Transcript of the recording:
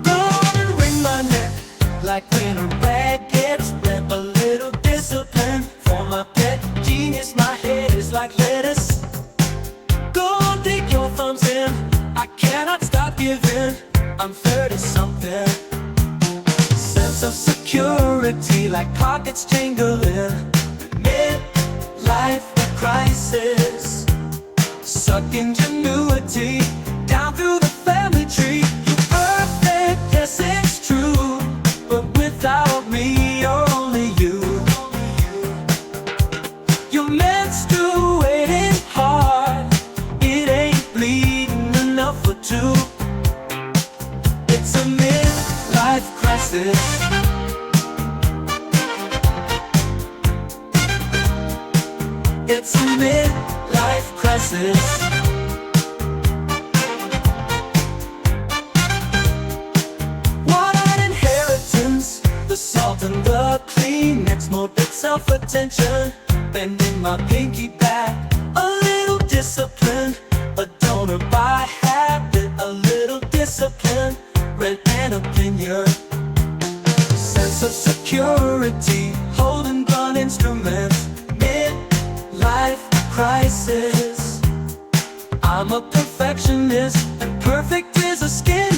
Gonna wring my neck like when a rag gets wet. A little discipline for my pet genius. My head is like lettuce. Go dig your thumbs in. I cannot stop giving. I'm 30-something. Sense of security like pockets jingling. Midlife crisis. Suck ingenuity down through the family tree. You're perfect, yes it's true, but without me you're only you. You're menstruating hard. It ain't bleeding enough for two. It's a midlife crisis. It's a midlife crisis. What an inheritance, the salt and the Kleenex, more than self-attention. Bending my pinky back, a little discipline. A donor by habit, a little discipline. Rent and opinion. Sense of security, holding gun instruments. Midlife crisis. I'm a perfectionist, and perfect is a skin.